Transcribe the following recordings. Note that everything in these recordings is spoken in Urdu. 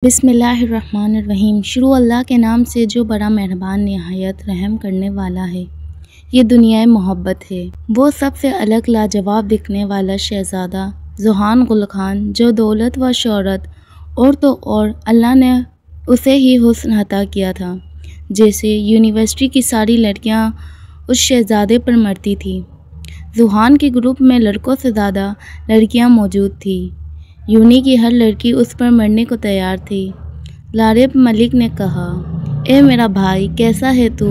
بسم اللہ الرحمن الرحیم۔ شروع اللہ کے نام سے جو بڑا مہربان نہایت رحم کرنے والا ہے۔ یہ دنیا محبت ہے۔ وہ سب سے الگ لاجواب دکھنے والا شہزادہ ذوحان گل خان، جو دولت و شہرت اور تو اور اللہ نے اسے ہی حسن عطا کیا تھا، جیسے یونیورسٹی کی ساری لڑکیاں اس شہزادے پر مرتی تھیں۔ ذوحان کے گروپ میں لڑکوں سے زیادہ لڑکیاں موجود تھیں، یونی کی ہر لڑکی اس پر مرنے کو تیار تھی۔ لارب ملک نے کہا، اے میرا بھائی، کیسا ہے تو؟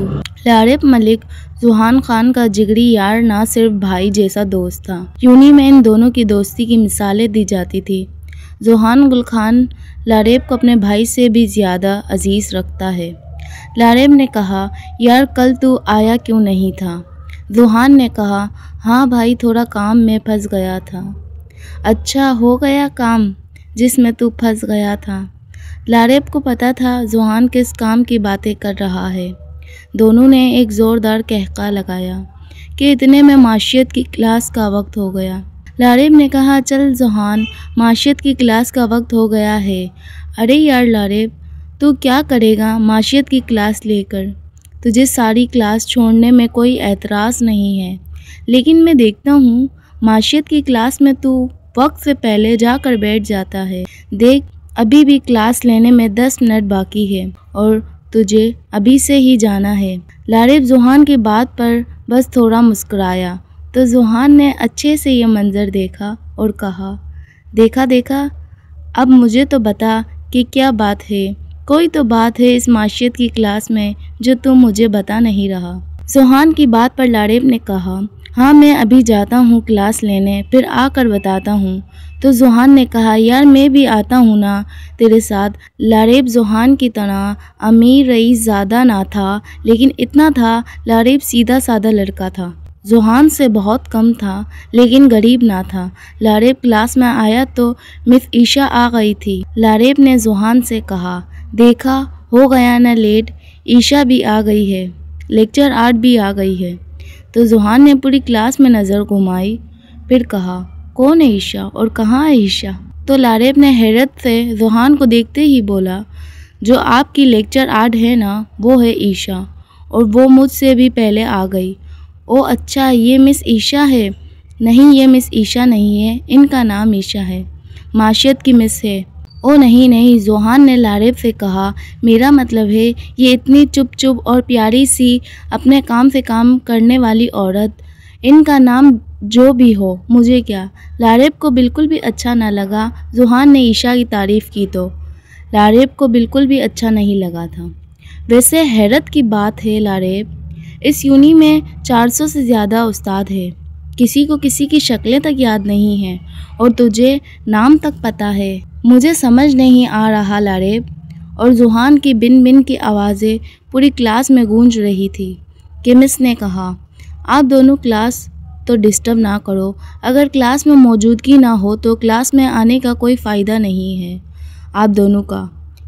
لارب ملک ذوحان خان کا جگری یار، نہ صرف بھائی جیسا دوست تھا۔ یونی میں ان دونوں کی دوستی کی مثالیں دی جاتی تھی۔ ذوحان گل خان لارب کو اپنے بھائی سے بھی زیادہ عزیز رکھتا ہے۔ لارب نے کہا، یار کل تو آیا کیوں نہیں تھا؟ ذوحان نے کہا، ہاں بھائی، تھوڑا کام میں پھنس گیا تھا۔ اچھا، ہو گیا کام جس میں تو پھنس گیا تھا؟ لارب کو پتا تھا ذوحان کس کام کی باتیں کر رہا ہے۔ دونوں نے ایک زوردار قہقہ لگایا کہ اتنے میں معاشیت کی کلاس کا وقت ہو گیا۔ لارب نے کہا، چل ذوحان، معاشیت کی کلاس کا وقت ہو گیا ہے۔ ارے یار لارب، تو کیا کرے گا معاشیت کی کلاس لے کر؟ تجھے ساری کلاس چھوڑنے میں کوئی اعتراض نہیں ہے، لیکن میں دیکھتا ہوں معاشیت کی کلاس میں تو وقت سے پہلے جا کر بیٹھ جاتا ہے۔ دیکھ، ابھی بھی کلاس لینے میں 10 منٹ باقی ہے اور تجھے ابھی سے ہی جانا ہے۔ لارب ذوحان کی بات پر بس تھوڑا مسکرایا تو ذوحان نے اچھے سے یہ منظر دیکھا اور کہا، دیکھا، اب مجھے تو بتا کہ کیا بات ہے؟ کوئی تو بات ہے اس معاشیت کی کلاس میں جو تم مجھے بتا نہیں رہا۔ ذوحان کی بات پر لارب نے کہا، ہاں میں ابھی جاتا ہوں کلاس لینے، پھر آ کر بتاتا ہوں۔ تو ذوحان نے کہا، یار میں بھی آتا ہوں نا تیرے ساتھ۔ لارب ذوحان کی طرح امیر رئیس زادہ نہ تھا، لیکن اتنا تھا، لارب سیدھا سادہ لڑکا تھا۔ ذوحان سے بہت کم تھا، لیکن غریب نہ تھا۔ لارب کلاس میں آیا تو مس عائشہ آ گئی تھی۔ لارب نے ذوحان سے کہا، دیکھا، ہو گیا نا لیٹ، عائشہ بھی آ گئی ہے، لیکچر 8 بھی آ گئی ہے۔ تو ذوحان نے پوری کلاس میں نظر گھمائی، پھر کہا، کون ہے عائشہ اور کہاں ہے عائشہ؟ تو لارب نے حیرت سے ذوحان کو دیکھتے ہی بولا، جو آپ کی لیکچر 8 ہے نا، وہ ہے عائشہ، اور وہ مجھ سے بھی پہلے آ گئی۔ او اچھا، یہ مس عائشہ ہے؟ نہیں، یہ مس عائشہ نہیں ہے، ان کا نام عائشہ ہے، معاشیت کی مس ہے۔ او نہیں، ذوحان نے لارب سے کہا، میرا مطلب ہے یہ اتنی چپ اور پیاری سی اپنے کام سے کام کرنے والی عورت، ان کا نام جو بھی ہو، مجھے کیا؟ لارب کو بالکل بھی اچھا نہ لگا۔ ذوحان نے عائشہ کی تعریف کی تو لارب کو بالکل بھی اچھا نہیں لگا تھا۔ ویسے حیرت کی بات ہے لارب، اس یونی میں 400 سے زیادہ استاد ہیں، کسی کو کسی کی شکلیں تک یاد نہیں ہیں، اور تجھے نام تک پتہ ہے۔ مجھے سمجھ نہیں آ رہا لارب۔ اور ذوحان کی بن کی آوازیں پوری کلاس میں گونج رہی تھی کہ مس نے کہا، آپ دونوں کلاس تو ڈسٹرب نہ کرو، اگر کلاس میں موجودگی نہ ہو تو کلاس میں آنے کا کوئی فائدہ نہیں ہے آپ دونوں کا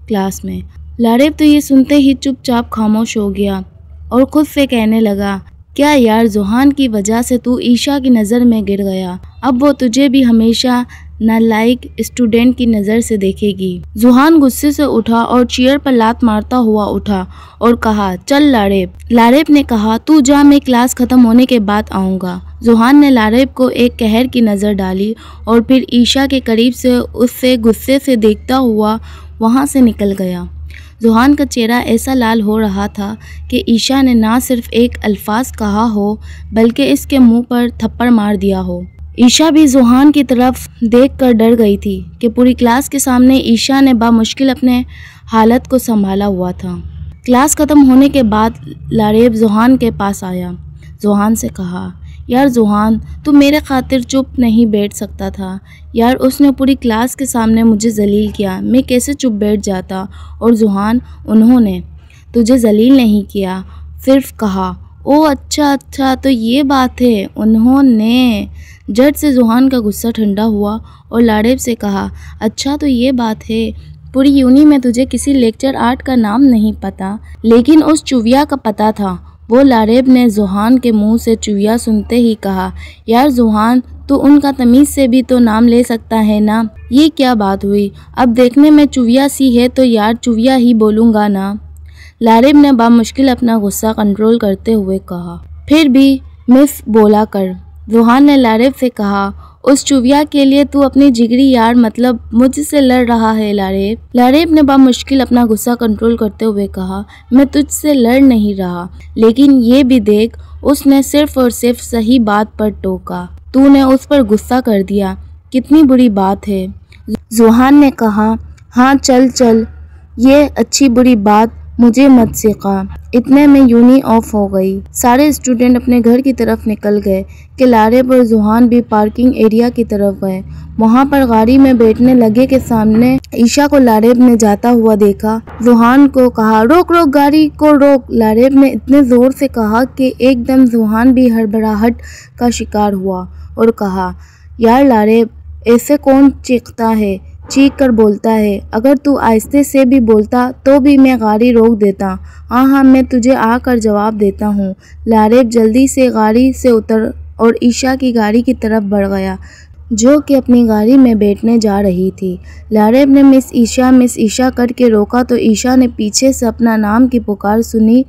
کلاس میں۔ لارب تو یہ سنتے ہی چپ چاپ خاموش ہو گیا اور خود سے کہنے لگا، کیا یار، ذوحان کی وجہ سے تو عائشہ کی نظر میں گر گیا، اب وہ تجھے بھی ہمیشہ نالائق اسٹوڈنٹ کی نظر سے دیکھے گی۔ ذوحان غصے سے اٹھا اور چیئر پر لات مارتا ہوا اٹھا اور کہا، چل لارب۔ لارب نے کہا، تو جا، میں کلاس ختم ہونے کے بعد آؤں گا۔ ذوحان نے لارب کو ایک قہر کی نظر ڈالی اور پھر عائشہ کے قریب سے اسے غصے سے دیکھتا ہوا وہاں سے نکل گیا۔ ذوحان کا چہرہ ایسا لال ہو رہا تھا کہ عائشہ نے نہ صرف ایک الفاظ کہا ہو بلکہ اس کے منہ پر تھپڑ مار دیا ہو۔ عائشہ بھی ذوحان کی طرف دیکھ کر ڈر گئی تھی کہ پوری کلاس کے سامنے عائشہ نے بامشکل اپنے حالت کو سنبھالا ہوا تھا۔ کلاس ختم ہونے کے بعد لارب ذوحان کے پاس آیا۔ ذوحان سے کہا، یار ذوحان، تو میرے خاطر چپ نہیں بیٹھ سکتا تھا؟ یار اس نے پوری کلاس کے سامنے مجھے ذلیل کیا، میں کیسے چپ بیٹھ جاتا؟ اور ذوحان، انہوں نے تجھے ذلیل نہیں کیا، صرف کہا۔ او اچھا، تو یہ بات ہے، انہوں نے۔ جھٹ سے ذوحان کا غصہ ٹھنڈا ہوا اور لارب سے کہا، اچھا تو یہ بات ہے، پوری یونی میں تجھے کسی لیکچر 8 کا نام نہیں پتا، لیکن اس چویا کا پتا تھا۔ وہ لارب نے ذوحان کے منہ سے چویا سنتے ہی کہا، یار ذوحان، تو ان کا تمیز سے بھی تو نام لے سکتا ہے نا۔ یہ کیا بات ہوئی؟ اب دیکھنے میں چویا سی ہے تو یار چویا ہی بولوں گا نا۔ لارب نے بامشکل اپنا غصہ کنٹرول کرتے ہوئے کہا۔ پھر بھی مس بولا کر، ذوحان نے لارب سے کہا۔ اس چویا کے لیے تو اپنی جگری یار مطلب مجھ سے لڑ رہا ہے لارب۔ لارب نے بامشکل اپنا غصہ کنٹرول کرتے ہوئے کہا، میں تجھ سے لڑ نہیں رہا، لیکن یہ بھی دیکھ اس نے صرف اور صرف صحیح بات پر ٹوکا، تو نے اس پر غصہ کر دیا، کتنی بری بات ہے۔ ذوحان نے کہا، ہاں چل چل، یہ اچھی بری بات مجھے مت سکھا۔ اتنے میں یونی آف ہو گئی۔ سارے اسٹوڈنٹ اپنے گھر کی طرف نکل گئے کہ لارب اور ذوحان بھی پارکنگ ایریا کی طرف گئے۔ وہاں پر گاڑی میں بیٹھنے لگے کہ سامنے عشاء کو لارب نے جاتا ہوا دیکھا۔ ذوحان کو کہا، روک روک گاڑی کو روک۔ لارب نے اتنے زور سے کہا کہ ایک دم ذوحان بھی ہڑبڑاہٹ کا شکار ہوا اور کہا، یار لارب ایسے کون چیختا ہے، چیخ کر بولتا ہے، اگر تو آہستہ سے بھی بولتا تو بھی میں گاڑی روک دیتا۔ ہاں میں تجھے آ کر جواب دیتا ہوں۔ لارب جلدی سے گاڑی سے اتر اور عشاء کی گاڑی کی طرف بڑھ گیا جو کہ اپنی گاڑی میں بیٹھنے جا رہی تھی۔ لارب نے مس عشاء کر کے روکا تو عشاء نے پیچھے سے اپنا نام کی پکار سنی۔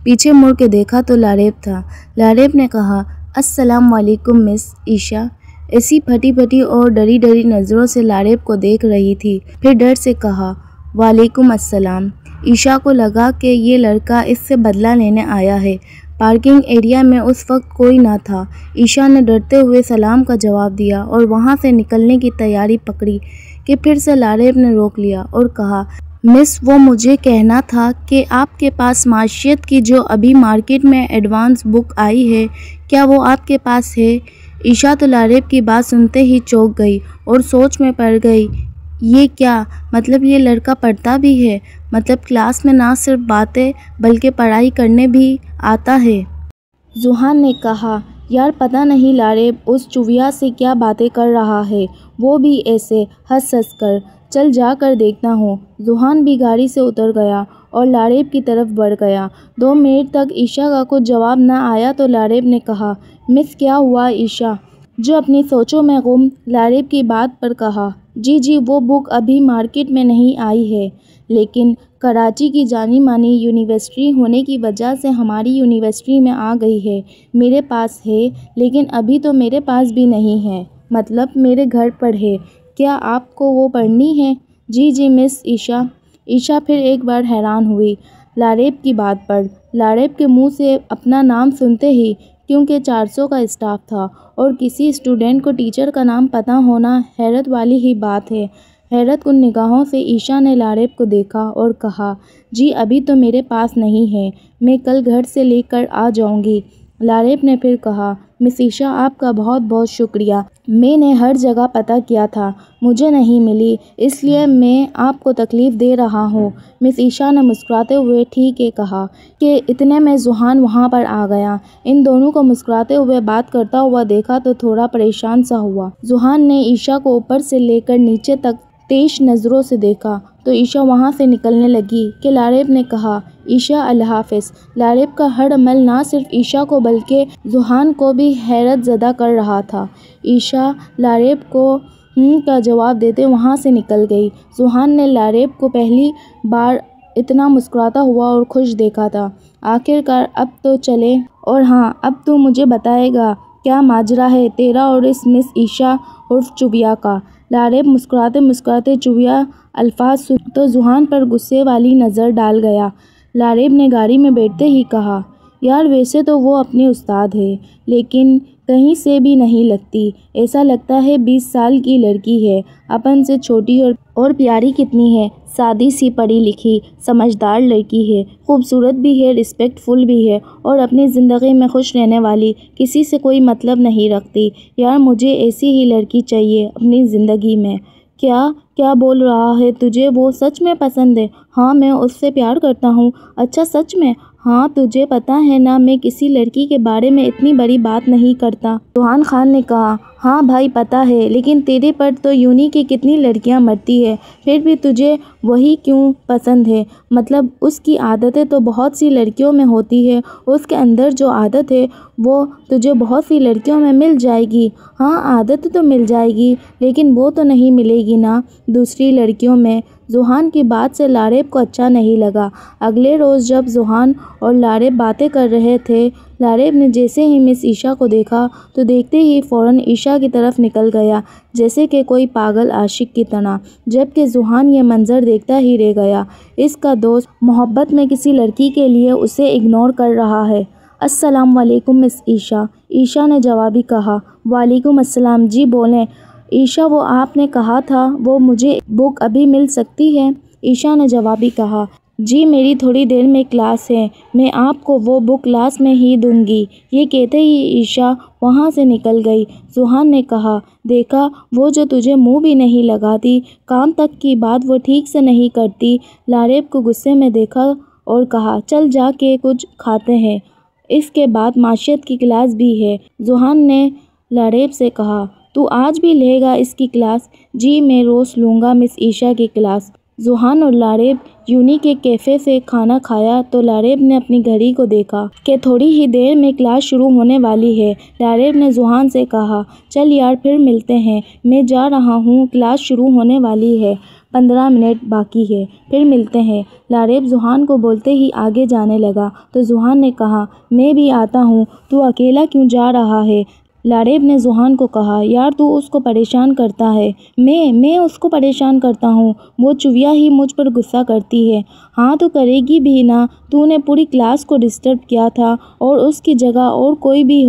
پیچھے مڑ کے دیکھا تو لارب تھا۔ لارب نے کہا، السلام علیکم مس عشاء۔ ایسی پھٹی پھٹی اور ڈری ڈری نظروں سے لارب کو دیکھ رہی تھی، پھر ڈر سے کہا، وعلیکم السلام۔ عشاء کو لگا کہ یہ لڑکا اس سے بدلہ لینے آیا ہے۔ پارکنگ ایریا میں اس وقت کوئی نہ تھا۔ عشاء نے ڈرتے ہوئے سلام کا جواب دیا اور وہاں سے نکلنے کی تیاری پکڑی کہ پھر سے لارب نے روک لیا اور کہا، مس وہ مجھے کہنا تھا کہ آپ کے پاس معیشت کی جو ابھی مارکیٹ میں ایڈوانس بک آئی ہے، کیا وہ آپ کے پاس ہے؟ عشاء تو لارب کی بات سنتے ہی چونک گئی اور سوچ میں پڑ گئی، یہ کیا مطلب؟ یہ لڑکا پڑھتا بھی ہے، مطلب کلاس میں نہ صرف باتیں بلکہ پڑھائی کرنے بھی آتا ہے۔ ذوحان نے کہا، یار پتہ نہیں لارب اس چویا سے کیا باتیں کر رہا ہے، وہ بھی ایسے ہنس ہنس کر، چل جا کر دیکھتا ہوں۔ ذوحان بھی گاڑی سے اتر گیا اور لارب کی طرف بڑھ گیا۔ 2 منٹ تک عشاء کا کچھ جواب نہ آیا تو لارب نے کہا، مس کیا ہوا؟ عشاء جو اپنی سوچوں میں گم لارب کی بات پر کہا، جی وہ بک ابھی مارکیٹ میں نہیں آئی ہے، لیکن کراچی کی جانی مانی یونیورسٹی ہونے کی وجہ سے ہماری یونیورسٹی میں آ گئی ہے۔ میرے پاس ہے، لیکن ابھی تو میرے پاس بھی نہیں ہے، مطلب میرے گھر پر ہے۔ کیا آپ کو وہ پڑھنی ہے؟ جی مس عشاء۔ عشاء پھر ایک بار حیران ہوئی لارب کی بات پر۔ لارب کے منہ سے اپنا نام سنتے ہی، کیونکہ 400 کا اسٹاف تھا اور کسی اسٹوڈنٹ کو ٹیچر کا نام پتہ ہونا حیرت والی ہی بات ہے۔ حیرت کن نگاہوں سے عشاء نے لارب کو دیکھا اور کہا، جی ابھی تو میرے پاس نہیں ہے، میں کل گھر سے لے کر آ جاؤں گی۔ لارب نے پھر کہا، مس عشاء آپ کا بہت بہت شکریہ، میں نے ہر جگہ پتہ کیا تھا، مجھے نہیں ملی، اس لیے میں آپ کو تکلیف دے رہا ہوں۔ مس عشاء نے مسکراتے ہوئے ٹھیک ہے کہا کہ اتنے میں ذوحان وہاں پر آ گیا۔ ان دونوں کو مسکراتے ہوئے بات کرتا ہوا دیکھا تو تھوڑا پریشان سا ہوا۔ ذوحان نے عشاء کو اوپر سے لے کر نیچے تک تیز نظروں سے دیکھا تو عشاء وہاں سے نکلنے لگی کہ لارب نے کہا، عشاء اللہ حافظ۔ لارب کا ہر عمل نہ صرف عشاء کو بلکہ ذوحان کو بھی حیرت زدہ کر رہا تھا۔ عشاء لارب کو کا جواب دیتے وہاں سے نکل گئی۔ ذوحان نے لارب کو پہلی بار اتنا مسکراتا ہوا اور خوش دیکھا تھا۔ آخر کار اب تو چلے، اور ہاں اب تو مجھے بتائے گا کیا ماجرا ہے تیرا اور اس مس عشاء عرف چویا کا؟ لارب مسکراتے مسکراتے چویا الفاظ سن تو ذوحان پر غصے والی نظر ڈال گیا۔ لارب نے گاڑی میں بیٹھتے ہی کہا، یار ویسے تو وہ اپنی استاد ہے، لیکن کہیں سے بھی نہیں لگتی، ایسا لگتا ہے 20 سال کی لڑکی ہے، اپن سے چھوٹی اور پیاری کتنی ہے، سادی سی پڑھی لکھی سمجھدار لڑکی ہے، خوبصورت بھی ہے، رسپیکٹ فل بھی ہے اور اپنی زندگی میں خوش رہنے والی، کسی سے کوئی مطلب نہیں رکھتی۔ یار مجھے ایسی ہی لڑکی چاہیے اپنی زندگی میں۔ کیا بول رہا ہے؟ تجھے وہ سچ میں پسند ہے؟ ہاں میں اس سے پیار کرتا ہوں۔ اچھا سچ میں؟ ہاں تجھے پتہ ہے نا میں کسی لڑکی کے بارے میں اتنی بڑی بات نہیں کرتا۔ ذوحان خان نے کہا، ہاں بھائی پتہ ہے، لیکن تیرے پر تو یونی کی کتنی لڑکیاں مرتی ہے، پھر بھی تجھے وہی کیوں پسند ہے؟ مطلب اس کی عادتیں تو بہت سی لڑکیوں میں ہوتی ہے، اس کے اندر جو عادت ہے وہ تجھے بہت سی لڑکیوں میں مل جائے گی۔ ہاں عادت تو مل جائے گی، لیکن وہ تو نہیں ملے گی نا دوسری لڑکیوں میں۔ ذوحان کی بات سے لاریب کو اچھا نہیں لگا۔ اگلے روز جب ذوحان اور لاریب باتیں کر رہے تھے، لاریب نے جیسے ہی مس عائشہ کو دیکھا تو دیکھتے ہی فوراً عائشہ کی طرف نکل گیا، جیسے کہ کوئی پاگل عاشق کی طرح، جبکہ ذوحان یہ منظر دیکھتا ہی رہ گیا۔ اس کا دوست محبت میں کسی لڑکی کے لیے اسے اگنور کر رہا ہے۔ السلام علیکم مس عائشہ، عائشہ نے جوابی کہا۔ وعلیکم السلام، جی بولیں عائشہ، وہ آپ نے کہا تھا وہ مجھے بک ابھی مل سکتی ہے؟ عائشہ نے جوابی کہا، جی میری تھوڑی دیر میں کلاس ہے، میں آپ کو وہ بک کلاس میں ہی دوں گی۔ یہ کہتے ہی عائشہ وہاں سے نکل گئی۔ ذوحان نے کہا، دیکھا وہ جو تجھے منہ بھی نہیں لگاتی، کام تک کی بات وہ ٹھیک سے نہیں کرتی۔ لاریب کو غصے میں دیکھا اور کہا، چل جا کے کچھ کھاتے ہیں، اس کے بعد معاشیت کی کلاس بھی ہے۔ ذوحان نے لاریب سے کہا، تو آج بھی لے گا اس کی کلاس؟ جی میں روز لوں گا مس عائشہ کی کلاس۔ ذوحان اور لاریب یونی کے کیفے سے کھانا کھایا تو لاریب نے اپنی گھڑی کو دیکھا کہ تھوڑی ہی دیر میں کلاس شروع ہونے والی ہے۔ لاریب نے ذوحان سے کہا، چل یار پھر ملتے ہیں، میں جا رہا ہوں، کلاس شروع ہونے والی ہے، 15 منٹ باقی ہے، پھر ملتے ہیں۔ لاریب ذوحان کو بولتے ہی آگے جانے لگا تو ذوحان نے کہا، میں بھی آتا ہوں، تو اکیلا کیوں جا رہا ہے؟ لاریب نے ذوحان کو کہا، یار تو اس کو پریشان کرتا ہے۔ میں اس کو پریشان کرتا ہوں؟ وہ چوہیا ہی مجھ پر غصہ کرتی ہے۔ ہاں تو کرے گی بھی نا، تو نے پوری کلاس کو ڈسٹرب کیا تھا، اور اس کی جگہ اور کوئی بھی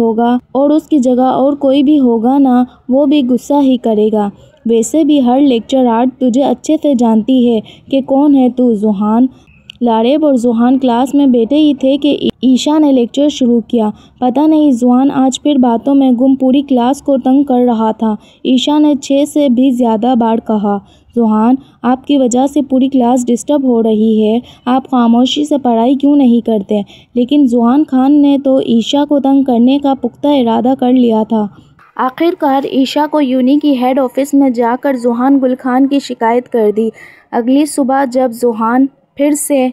ہوگا نا، وہ بھی غصہ ہی کرے گا۔ ویسے بھی ہر لیکچر آج تجھے اچھے سے جانتی ہے کہ کون ہے تو۔ ذوحان، لاریب اور ذوحان کلاس میں بیٹھے ہی تھے کہ عائشہ نے لیکچر شروع کیا۔ پتہ نہیں ذوحان آج پھر باتوں میں گم پوری کلاس کو تنگ کر رہا تھا۔ عائشہ نے 6 سے بھی زیادہ بار کہا، ذوحان آپ کی وجہ سے پوری کلاس ڈسٹرب ہو رہی ہے، آپ خاموشی سے پڑھائی کیوں نہیں کرتے؟ لیکن ذوحان خان نے تو عائشہ کو تنگ کرنے کا پختہ ارادہ کر لیا تھا۔ آخر کار عائشہ کو یونی کی ہیڈ آفس میں جا کر ذوحان گل خان کی شکایت کر دی۔ اگلی صبح جب ذوحان پھر سے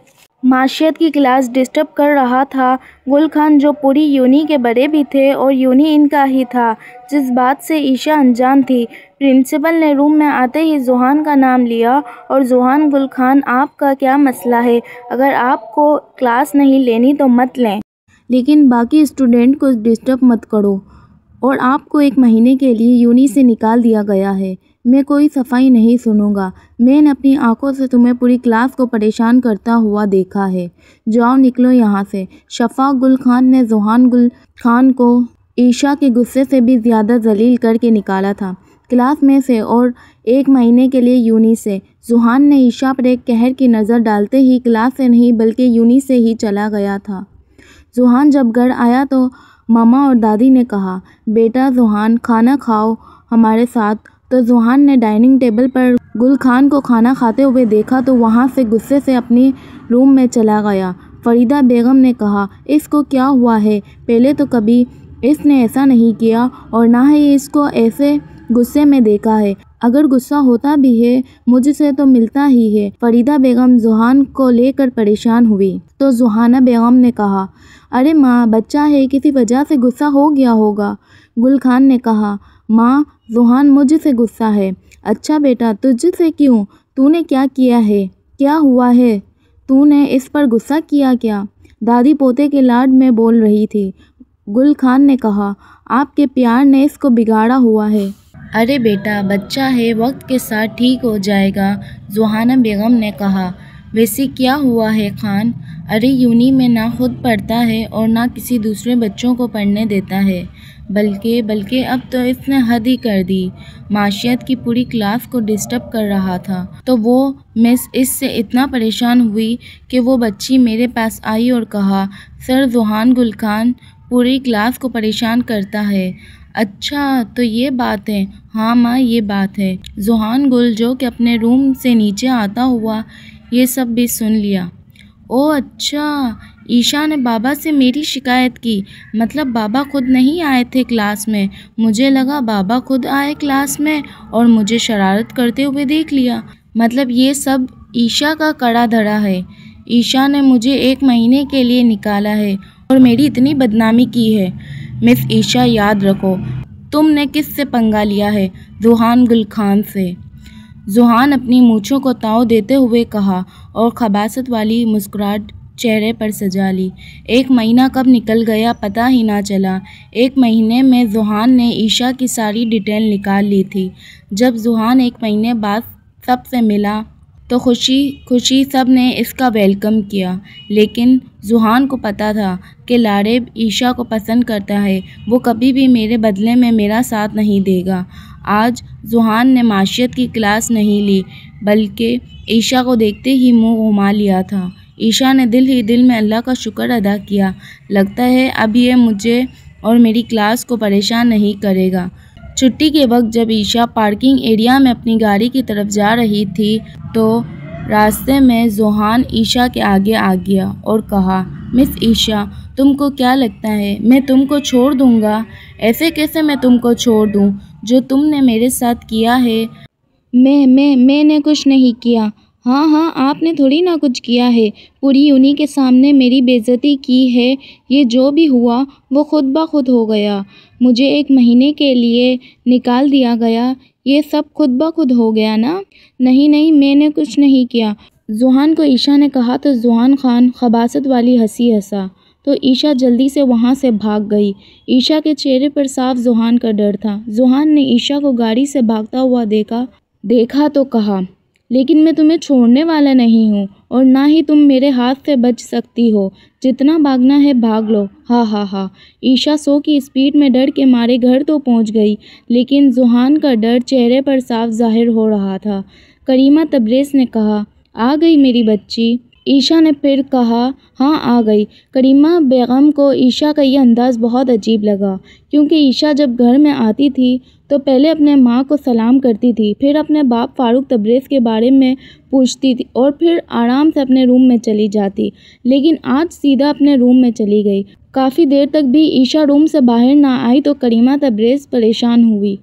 معاشیت کی کلاس ڈسٹرب کر رہا تھا، گل خان جو پوری یونی کے بڑے بھی تھے اور یونی ان کا ہی تھا، جس بات سے عائشہ انجان تھی، پرنسپل نے روم میں آتے ہی ذوحان کا نام لیا اور ذوحان، گل خان آپ کا کیا مسئلہ ہے؟ اگر آپ کو کلاس نہیں لینی تو مت لیں، لیکن باقی اسٹوڈنٹ کو ڈسٹرب مت کرو، اور آپ کو 1 مہینے کے لیے یونی سے نکال دیا گیا ہے۔ میں کوئی صفائی نہیں سنوں گا، میں نے اپنی آنکھوں سے تمہیں پوری کلاس کو پریشان کرتا ہوا دیکھا ہے، جاؤ نکلو یہاں سے۔ شفاق گل خان نے ذوحان گل خان کو عائشہ کے غصے سے بھی زیادہ ذلیل کر کے نکالا تھا، کلاس میں سے اور 1 مہینے کے لیے یونی سے۔ ذوحان نے عائشہ پر ایک قہر کی نظر ڈالتے ہی کلاس سے نہیں بلکہ یونی سے ہی چلا گیا تھا۔ ذوحان جب گھر آیا تو ماما اور دادی نے کہا، بیٹا ذوحان کھانا کھاؤ ہمارے ساتھ۔ تو ذوحان نے ڈائننگ ٹیبل پر گل خان کو کھانا کھاتے ہوئے دیکھا تو وہاں سے غصے سے اپنی روم میں چلا گیا۔ فریدہ بیگم نے کہا، اس کو کیا ہوا ہے؟ پہلے تو کبھی اس نے ایسا نہیں کیا اور نہ ہی اس کو ایسے غصے میں دیکھا ہے، اگر غصہ ہوتا بھی ہے مجھ سے تو ملتا ہی ہے۔ فریدہ بیگم ذوحان کو لے کر پریشان ہوئی تو ذوحانہ بیگم نے کہا، ارے ماں بچہ ہے، کسی وجہ سے غصہ ہو گیا ہوگا۔ گل خان نے کہا، ماں ذوحان مجھ سے غصہ ہے۔ اچھا بیٹا تجھ سے کیوں؟ تو نے کیا کیا ہے؟ کیا ہوا ہے؟ تو نے اس پر غصہ کیا کیا؟ دادی پوتے کے لاڈ میں بول رہی تھی۔ گل خان نے کہا، آپ کے پیار نے اس کو بگاڑا ہوا ہے۔ ارے بیٹا بچہ ہے، وقت کے ساتھ ٹھیک ہو جائے گا۔ ذوحانہ بیگم نے کہا، ویسے کیا ہوا ہے خان؟ ارے یونی میں نہ خود پڑھتا ہے اور نہ کسی دوسرے بچوں کو پڑھنے دیتا ہے، بلکہ اب تو اس نے حد ہی کر دی، معاشیت کی پوری کلاس کو ڈسٹرب کر رہا تھا تو وہ مس اس سے اتنا پریشان ہوئی کہ وہ بچی میرے پاس آئی اور کہا، سر ذوحان گل خان پوری کلاس کو پریشان کرتا ہے۔ اچھا تو یہ بات ہے؟ ہاں ماں یہ بات ہے۔ ذوحان گل جو کہ اپنے روم سے نیچے آتا ہوا یہ سب بھی سن لیا۔ او اچھا عیشا نے بابا سے میری شکایت کی۔ مطلب بابا خود نہیں آئے تھے کلاس میں؟ مجھے لگا بابا خود آئے کلاس میں اور مجھے شرارت کرتے ہوئے دیکھ لیا۔ مطلب یہ سب عیشا کا کڑا دھڑا ہے۔ عیشا نے مجھے 1 مہینے کے لیے نکالا ہے اور میری اتنی بدنامی کی ہے۔ مس عیشا یاد رکھو، تم نے کس سے پنگا لیا ہے؟ ذوحان گل خان سے۔ ذوحان اپنی مونچھوں کو تاؤ دیتے ہوئے کہا اور خباثت والی مسکراہٹ چہرے پر سجا لی۔ 1 مہینہ کب نکل گیا پتہ ہی نہ چلا۔ 1 مہینے میں ذوحان نے عیشا کی ساری ڈیٹیل نکال لی تھی۔ جب ذوحان 1 مہینے بعد سب سے ملا تو خوشی سب نے اس کا ویلکم کیا، لیکن ذوحان کو پتہ تھا کہ لاریب عیشا کو پسند کرتا ہے، وہ کبھی بھی میرے بدلے میں میرا ساتھ نہیں دے گا۔ آج ذوحان نے معاشیت کی کلاس نہیں لی بلکہ عیشا کو دیکھتے ہی منہ گھما لیا تھا۔ عیشا نے دل ہی دل میں اللہ کا شکر ادا کیا، لگتا ہے اب یہ مجھے اور میری کلاس کو پریشان نہیں کرے گا۔ چھٹی کے وقت جب عیشا پارکنگ ایریا میں اپنی گاڑی کی طرف جا رہی تھی تو راستے میں ذوحان عیشا کے آگے آ گیا اور کہا، مس عیشا، تم کو کیا لگتا ہے میں تم کو چھوڑ دوں گا؟ ایسے کیسے میں تم کو چھوڑ دوں؟ جو تم نے میرے ساتھ کیا ہے۔ میں نے کچھ نہیں کیا۔ ہاں آپ نے تھوڑی نہ کچھ کیا ہے، پوری یونی کے سامنے میری بے عزتی کی ہے۔ یہ جو بھی ہوا وہ خود بخود ہو گیا۔ مجھے 1 مہینے کے لیے نکال دیا گیا، یہ سب خود بخود ہو گیا نا؟ نہیں میں نے کچھ نہیں کیا، ذوحان کو عیشا نے کہا تو ذوحان خان خباثت والی ہنسی ہنسا تو عیشا جلدی سے وہاں سے بھاگ گئی۔ عیشا کے چہرے پر صاف ذوحان کا ڈر تھا۔ ذوحان نے عیشا کو گاڑی سے بھاگتا ہوا دیکھا تو کہا، لیکن میں تمہیں چھوڑنے والا نہیں ہوں اور نہ ہی تم میرے ہاتھ سے بچ سکتی ہو، جتنا بھاگنا ہے بھاگ لو۔ ہاں۔ عیشا 100 کی اسپیڈ میں ڈر کے مارے گھر تو پہنچ گئی، لیکن ذوحان کا ڈر چہرے پر صاف ظاہر ہو رہا تھا۔ کریمہ تبریز نے کہا، آ گئی میری بچی؟ عیشا نے پھر کہا، ہاں آ گئی۔ کریمہ بیگم کو عیشا کا یہ انداز بہت عجیب لگا، کیونکہ عیشا جب گھر میں آتی تھی تو پہلے اپنے ماں کو سلام کرتی تھی، پھر اپنے باپ فاروق تبریز کے بارے میں پوچھتی تھی اور پھر آرام سے اپنے روم میں چلی جاتی، لیکن آج سیدھا اپنے روم میں چلی گئی۔ کافی دیر تک بھی عیشا روم سے باہر نہ آئی تو کریمہ تبریز پریشان ہوئی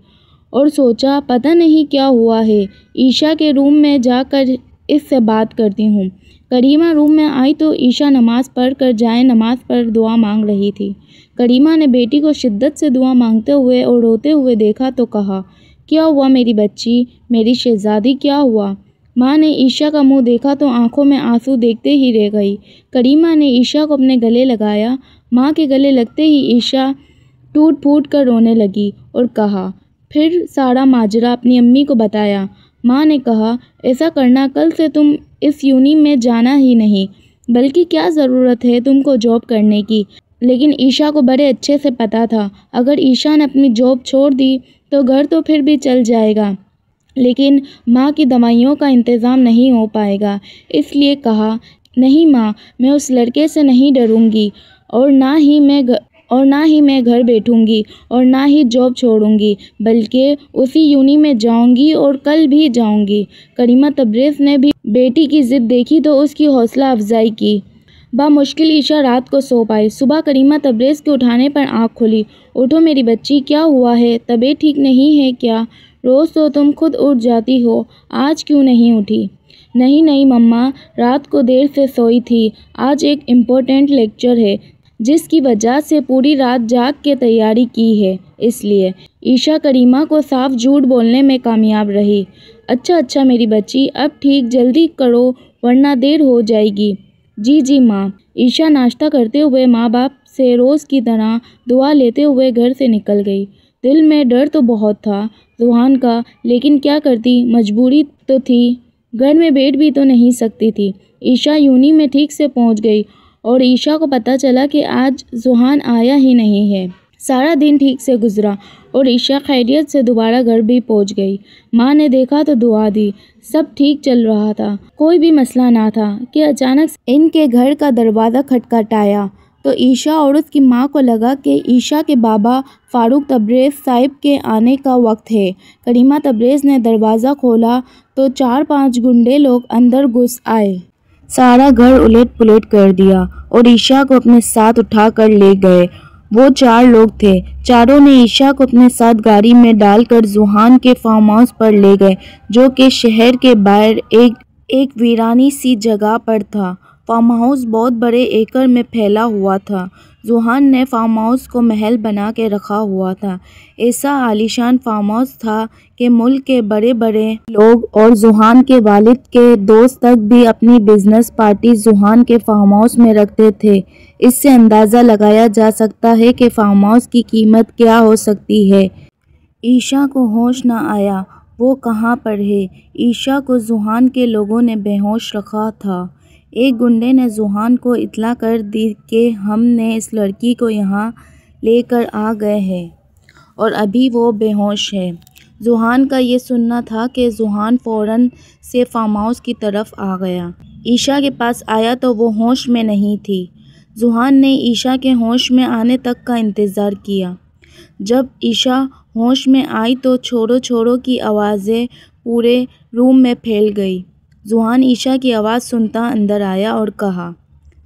اور سوچا پتہ نہیں کیا ہوا ہے، عیشا کے روم میں جا کر اس سے بات کرتی ہوں۔ کریمہ روم میں آئی تو عیشا نماز پڑھ کر جائے نماز پر دعا مانگ رہی تھی۔ کریمہ نے بیٹی کو شدت سے دعا مانگتے ہوئے اور روتے ہوئے دیکھا تو کہا، کیا ہوا میری بچی، میری شہزادی، کیا ہوا؟ ماں نے عیشا کا منہ دیکھا تو آنکھوں میں آنسو دیکھتے ہی رہ گئی۔ کریمہ نے عیشا کو اپنے گلے لگایا۔ ماں کے گلے لگتے ہی عیشا ٹوٹ پھوٹ کر رونے لگی اور کہا، پھر سارا ماجرا اپنی امی کو بتایا۔ ماں نے کہا، ایسا کرنا، کل سے تم اس یونی میں جانا ہی نہیں، بلکہ کیا ضرورت ہے تم کو جاب کرنے کی؟ لیکن عیشا کو بڑے اچھے سے پتہ تھا، اگر عیشا نے اپنی جاب چھوڑ دی تو گھر تو پھر بھی چل جائے گا، لیکن ماں کی دوائیوں کا انتظام نہیں ہو پائے گا۔ اس لیے کہا، نہیں ماں، میں اس لڑکے سے نہیں ڈروں گی اور نہ ہی میں گھر بیٹھوں گی اور نہ ہی جاب چھوڑوں گی، بلکہ اسی یونی میں جاؤں گی اور کل بھی جاؤں گی۔ کریمہ تبریز نے بھی بیٹی کی ضد دیکھی تو اس کی حوصلہ افزائی کی۔ بامشکل عیشا رات کو سو پائی۔ صبح کریمہ تبریز کے اٹھانے پر آنکھ کھلی۔ اٹھو میری بچی، کیا ہوا ہے؟ طبیعت ٹھیک نہیں ہے کیا؟ روز تو تم خود اٹھ جاتی ہو، آج کیوں نہیں اٹھی؟ نہیں مما، رات کو دیر سے سوئی تھی، آج ایک امپورٹنٹ لیکچر ہے جس کی وجہ سے پوری رات جاگ کے تیاری کی ہے، اس لیے۔ عیشا کریمہ کو صاف جھوٹ بولنے میں کامیاب رہی۔ اچھا میری بچی، اب ٹھیک جلدی کرو ورنہ دیر ہو جائے گی۔ جی ماں۔ عیشا ناشتہ کرتے ہوئے ماں باپ سے روز کی طرح دعا لیتے ہوئے گھر سے نکل گئی۔ دل میں ڈر تو بہت تھا ذوحان کا، لیکن کیا کرتی، مجبوری تو تھی، گھر میں بیٹھ بھی تو نہیں سکتی تھی۔ عیشا یونی میں ٹھیک سے پہنچ گئی اور عیشا کو پتہ چلا کہ آج ذوحان آیا ہی نہیں ہے۔ سارا دن ٹھیک سے گزرا اور عیشا خیریت سے دوبارہ گھر بھی پہنچ گئی۔ ماں نے دیکھا تو دعا دی، سب ٹھیک چل رہا تھا، کوئی بھی مسئلہ نہ تھا کہ اچانک ان کے گھر کا دروازہ کھٹکھٹایا تو عیشا اور اس کی ماں کو لگا کہ عیشا کے بابا فاروق تبریز صاحب کے آنے کا وقت ہے۔ کریمہ تبریز نے دروازہ کھولا تو 4-5 گنڈے لوگ اندر گھس آئے۔ سارا گھر الٹ پلٹ کر دیا اور عائشہ کو اپنے ساتھ اٹھا کر لے گئے۔ وہ 4 لوگ تھے۔ چاروں نے عائشہ کو اپنے ساتھ گاڑی میں ڈال کر ذوحان کے فارم ہاؤس پر لے گئے، جو کہ شہر کے باہر ایک ویرانی سی جگہ پر تھا۔ فارم ہاؤس بہت بڑے ایکڑ میں پھیلا ہوا تھا۔ ذوحان نے فارم ہاؤس کو محل بنا کے رکھا ہوا تھا۔ ایسا عالیشان فارم ہاؤس تھا کہ ملک کے بڑے بڑے لوگ اور ذوحان کے والد کے دوست تک بھی اپنی بزنس پارٹی ذوحان کے فارم ہاؤس میں رکھتے تھے۔ اس سے اندازہ لگایا جا سکتا ہے کہ فارم ہاؤس کی قیمت کیا ہو سکتی ہے۔ عائشہ کو ہوش نہ آیا، وہ کہاں پر ہے؟ عائشہ کو ذوحان کے لوگوں نے بے ہوش رکھا تھا۔ ایک گنڈے نے ذوحان کو اطلاع کر دی کہ ہم نے اس لڑکی کو یہاں لے کر آ گئے ہیں اور ابھی وہ بے ہوش ہے۔ ذوحان کا یہ سننا تھا کہ ذوحان فوراً سے فارم ہاؤس کی طرف آ گیا۔ عائشہ کے پاس آیا تو وہ ہوش میں نہیں تھی۔ ذوحان نے عائشہ کے ہوش میں آنے تک کا انتظار کیا۔ جب عائشہ ہوش میں آئی تو چھوڑو چھوڑو کی آوازیں پورے روم میں پھیل گئی۔ ذوحان عائشہ کی آواز سنتا اندر آیا اور کہا،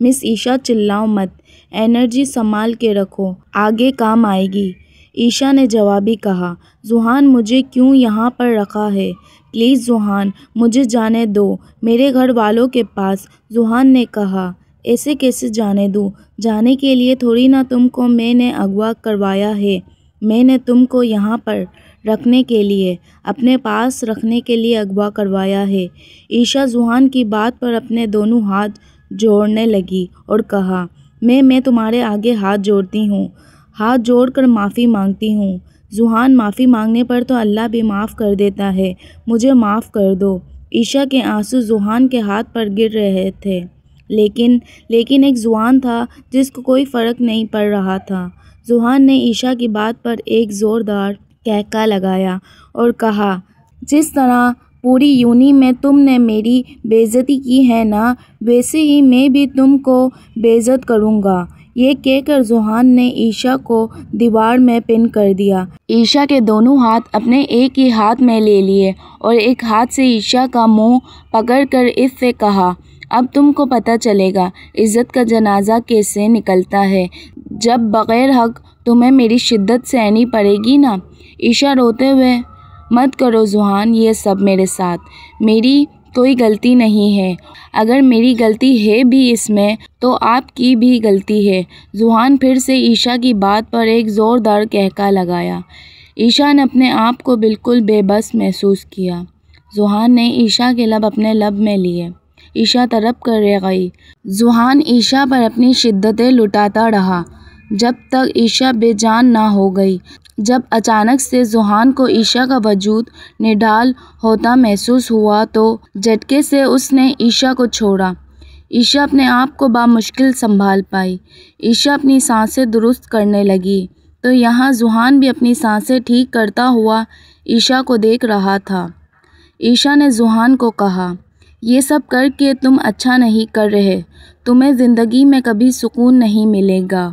مس عائشہ چلاؤ مت، انرجی سنبھال کے رکھو، آگے کام آئے گی۔ عائشہ نے جوابی کہا، ذوحان مجھے کیوں یہاں پر رکھا ہے؟ پلیز ذوحان مجھے جانے دو میرے گھر والوں کے پاس۔ ذوحان نے کہا، ایسے کیسے جانے دوں؟ جانے کے لیے تھوڑی نہ تم کو میں نے اغوا کروایا ہے، میں نے تم کو یہاں پر رکھنے کے لیے، اپنے پاس رکھنے کے لیے اغوا کروایا ہے۔ عائشہ ذوحان کی بات پر اپنے دونوں ہاتھ جوڑنے لگی اور کہا، میں تمہارے آگے ہاتھ جوڑتی ہوں، ہاتھ جوڑ کر معافی مانگتی ہوں۔ ذوحان معافی مانگنے پر تو اللہ بھی معاف کر دیتا ہے، مجھے معاف کر دو۔ عائشہ کے آنسو ذوحان کے ہاتھ پر گر رہے تھے، لیکن ایک ذوحان تھا جس کو کوئی فرق نہیں پڑ رہا تھا۔ ذوحان نے عائشہ کی بات پر ایک زوردار قہقہہ لگایا اور کہا، جس طرح پوری یونی میں تم نے میری بے عزتی کی ہے نا، ویسے ہی میں بھی تم کو بے عزت کروں گا۔ یہ کہہ کر ذوحان نے عائشہ کو دیوار میں پن کر دیا۔ عائشہ کے دونوں ہاتھ اپنے ایک ہی ہاتھ میں لے لیے اور ایک ہاتھ سے عائشہ کا منہ پکڑ کر اس سے کہا، اب تم کو پتہ چلے گا عزت کا جنازہ کیسے نکلتا ہے، جب بغیر حق تمہیں میری شدت سہنی پڑے گی نا۔ عائشہ روتے ہوئے، مت کرو ذوحان یہ سب میرے ساتھ، میری کوئی غلطی نہیں ہے، اگر میری غلطی ہے بھی اس میں تو آپ کی بھی غلطی ہے۔ ذوحان پھر سے عائشہ کی بات پر ایک زوردار قہقہہ لگایا۔ عائشہ نے اپنے آپ کو بالکل بے بس محسوس کیا۔ ذوحان نے عائشہ کے لب اپنے لب میں لیے۔ عائشہ تڑپ کر رہ گئی۔ ذوحان عائشہ پر اپنی شدتیں لٹاتا رہا جب تک عائشہ بے جان نہ ہو گئی۔ جب اچانک سے ذوحان کو عائشہ کا وجود نڈال ہوتا محسوس ہوا تو جھٹکے سے اس نے عائشہ کو چھوڑا۔ عائشہ اپنے آپ کو بامشکل سنبھال پائی۔ عائشہ اپنی سانسیں درست کرنے لگی تو یہاں ذوحان بھی اپنی سانسیں ٹھیک کرتا ہوا عائشہ کو دیکھ رہا تھا۔ عائشہ نے ذوحان کو کہا، یہ سب کر کے تم اچھا نہیں کر رہے، تمہیں زندگی میں کبھی سکون نہیں ملے گا۔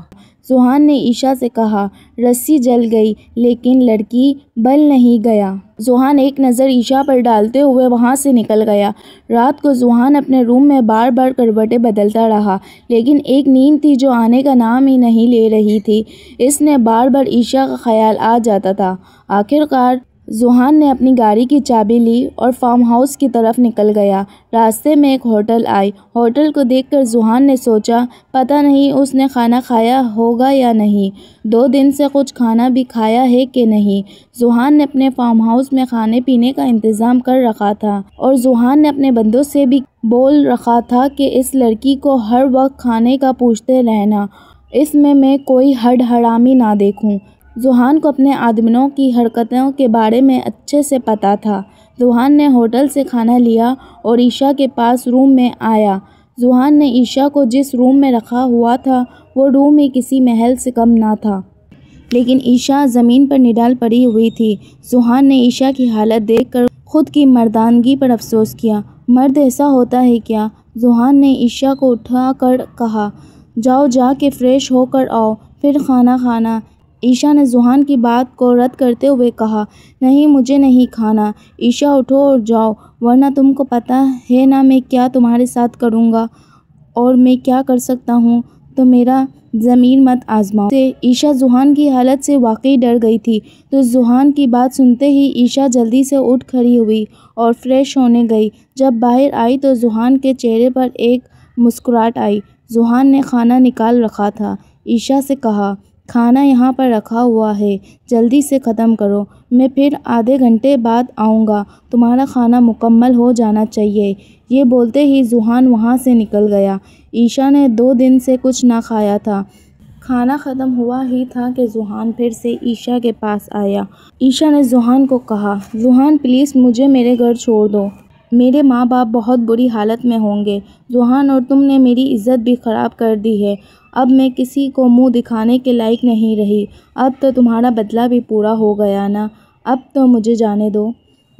ذوحان نے عائشہ سے کہا، رسی جل گئی لیکن لڑکی بل نہیں گیا۔ ذوحان ایک نظر عائشہ پر ڈالتے ہوئے وہاں سے نکل گیا۔ رات کو ذوحان اپنے روم میں بار بار کروٹیں بدلتا رہا، لیکن ایک نیند تھی جو آنے کا نام ہی نہیں لے رہی تھی۔ اس میں بار بار عائشہ کا خیال آ جاتا تھا۔ آخرکار ذوحان نے اپنی گاڑی کی چابی لی اور فارم ہاؤس کی طرف نکل گیا۔ راستے میں ایک ہوٹل آئی۔ ہوٹل کو دیکھ کر ذوحان نے سوچا، پتہ نہیں اس نے کھانا کھایا ہوگا یا نہیں، 2 دن سے کچھ کھانا بھی کھایا ہے کہ نہیں۔ ذوحان نے اپنے فارم ہاؤس میں کھانے پینے کا انتظام کر رکھا تھا اور ذوحان نے اپنے بندوں سے بھی بول رکھا تھا کہ اس لڑکی کو ہر وقت کھانے کا پوچھتے رہنا، اس میں کوئی ہڈ حرامی نہ دیکھوں۔ ذوحان کو اپنے آدمیوں کی حرکتوں کے بارے میں اچھے سے پتہ تھا۔ ذوحان نے ہوٹل سے کھانا لیا اور عائشہ کے پاس روم میں آیا۔ ذوحان نے عائشہ کو جس روم میں رکھا ہوا تھا وہ روم ہی کسی محل سے کم نہ تھا، لیکن عائشہ زمین پر نڈال پڑی ہوئی تھی۔ ذوحان نے عائشہ کی حالت دیکھ کر خود کی مردانگی پر افسوس کیا۔ مرد ایسا ہوتا ہے کیا؟ ذوحان نے عائشہ کو اٹھا کر کہا، جاؤ جا کے فریش ہو کر آؤ، پھر کھانا کھانا۔ عائشہ نے ذوحان کی بات کو رد کرتے ہوئے کہا، نہیں مجھے نہیں کھانا۔ عائشہ اٹھو اور جاؤ، ورنہ تم کو پتہ ہے نا میں کیا تمہارے ساتھ کروں گا اور میں کیا کر سکتا ہوں، تو میرا ضمیر مت آزماؤ۔ عائشہ ذوحان کی حالت سے واقعی ڈر گئی تھی، تو ذوحان کی بات سنتے ہی عائشہ جلدی سے اٹھ کھڑی ہوئی اور فریش ہونے گئی۔ جب باہر آئی تو ذوحان کے چہرے پر ایک مسکراہٹ آئی۔ ذوحان نے کھانا نکال رکھا تھا۔ عائشہ سے کہا، کھانا یہاں پر رکھا ہوا ہے، جلدی سے ختم کرو، میں پھر آدھے گھنٹے بعد آؤں گا، تمہارا کھانا مکمل ہو جانا چاہیے۔ یہ بولتے ہی ذوحان وہاں سے نکل گیا۔ عائشہ نے 2 دن سے کچھ نہ کھایا تھا۔ کھانا ختم ہوا ہی تھا کہ ذوحان پھر سے عائشہ کے پاس آیا۔ عائشہ نے ذوحان کو کہا، ذوحان پلیز مجھے میرے گھر چھوڑ دو، میرے ماں باپ بہت بری حالت میں ہوں گے۔ ذوحان اور تم نے میری عزت بھی خراب کر دی ہے، اب میں کسی کو منہ دکھانے کے لائق نہیں رہی، اب تو تمہارا بدلہ بھی پورا ہو گیا نا، اب تو مجھے جانے دو۔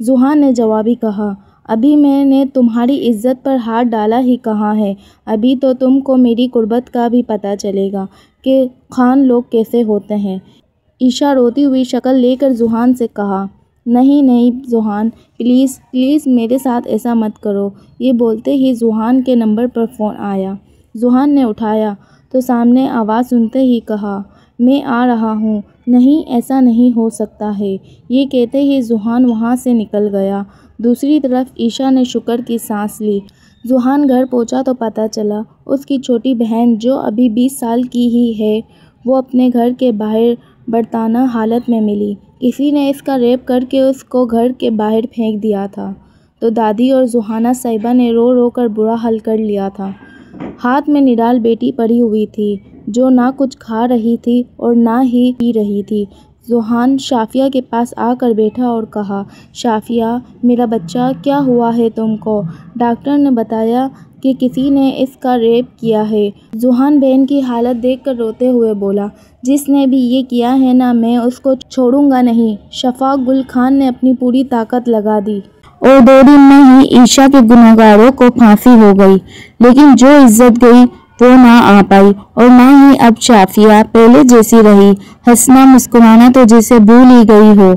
ذوحان نے جوابی کہا، ابھی میں نے تمہاری عزت پر ہاتھ ڈالا ہی کہاں ہے، ابھی تو تم کو میری غربت کا بھی پتہ چلے گا کہ خان لوگ کیسے ہوتے ہیں۔ عائشہ روتی ہوئی شکل لے کر ذوحان سے کہا، نہیں نہیں ذوحان، پلیز پلیز میرے ساتھ ایسا مت کرو۔ یہ بولتے ہی ذوحان کے نمبر پر فون آیا۔ ذوحان نے اٹھایا تو سامنے آواز سنتے ہی کہا، میں آ رہا ہوں۔ نہیں ایسا نہیں ہو سکتا ہے۔ یہ کہتے ہی ذوحان وہاں سے نکل گیا۔ دوسری طرف عائشہ نے شکر کی سانس لی۔ ذوحان گھر پہنچا تو پتہ چلا اس کی چھوٹی بہن جو ابھی 20 سال کی ہی ہے، وہ اپنے گھر کے باہر برتانہ حالت میں ملی۔ کسی نے اس کا ریپ کر کے اس کو گھر کے باہر پھینک دیا تھا، تو دادی اور ذوحانہ صاحبہ نے رو رو کر برا حل کر لیا تھا۔ ہاتھ میں نڈال بیٹی پڑی ہوئی تھی جو نہ کچھ کھا رہی تھی اور نہ ہی پی رہی تھی۔ ذوحان شافیہ کے پاس آ کر بیٹھا اور کہا، شافیہ میرا بچہ کیا ہوا ہے تم کو؟ ڈاکٹر نے بتایا کہ کسی نے اس کا ریپ کیا ہے۔ ذوحان بہن کی حالت دیکھ کر روتے ہوئے بولا، جس نے بھی یہ کیا ہے نا میں اس کو چھوڑوں گا نہیں۔ شفاق گل خان نے اپنی پوری طاقت لگا دی اور 2 دن میں ہی عائشہ کے گنہگاروں کو پھانسی ہو گئی، لیکن جو عزت گئی وہ نہ آ پائی اور نہ ہی اب شافیہ پہلے جیسی رہی۔ ہنسنا مسکرانا تو جیسے بھول ہی گئی ہو۔